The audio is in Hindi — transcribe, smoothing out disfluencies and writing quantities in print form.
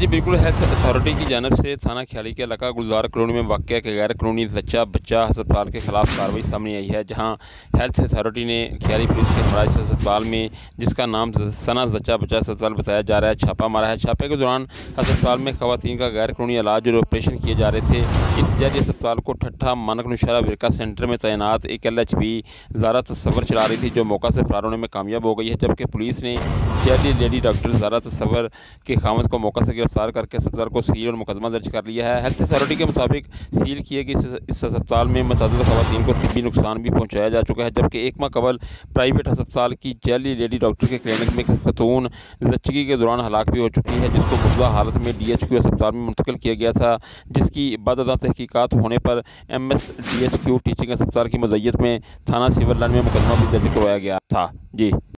जी बिल्कुल, हेल्थ अथॉरिटी की जानिब से थाना ख्याली के इलाका गुलजार कॉलोनी में वाक़ एक गैर कानूनी ज़च्चा बच्चा अस्पताल के खिलाफ कार्रवाई सामने आई है, जहां हेल्थ अथॉरिटी ने ख्याली पुलिस के हमरा इस अस्पताल में, जिसका नाम सना ज़च्चा बच्चा अस्पताल बताया जा रहा है, छापा मारा है। छापे के दौरान अस्पताल में खवातीन का गैर कानूनी इलाज और ऑपरेशन किए जा रहे थे। इस जैली अस्पताल को ठट्ठा मानक नुशारा विरका सेंटर में तैनात एक LHP ज़ारा तस्वर चला रही थी, जो मौका से फरार होने में कामयाब हो गई है, जबकि पुलिस ने जैली लेडी डॉक्टर ज़ारा तस्वर के खामद को मौका से गिरफ्तार करके अस्पताल को सील और मुकदमा दर्ज कर लिया है। हेल्थ अथॉरिटी के मुताबिक सील किए गए इस अस्पताल में मुतअद्दिद खवातीन को तिब्बी नुकसान भी पहुँचाया जा चुका है, जबकि एक माह कबल प्राइवेट अस्पताल की जैली लेडी डॉक्टर के क्लिनिक में खतून ज़च्चगी के दौरान हलाक भी हो चुकी है, जिसको मुर्दा हालत में DHQ अस्पताल में मुंतकिल किया गया था, जिसकी बाददा तहकीकात होने पर MS DHQ टीचिंग अस्पताल की मदय्यत में थाना सिविल लाइन में मुकदमा भी दर्ज करवाया गया था। जी।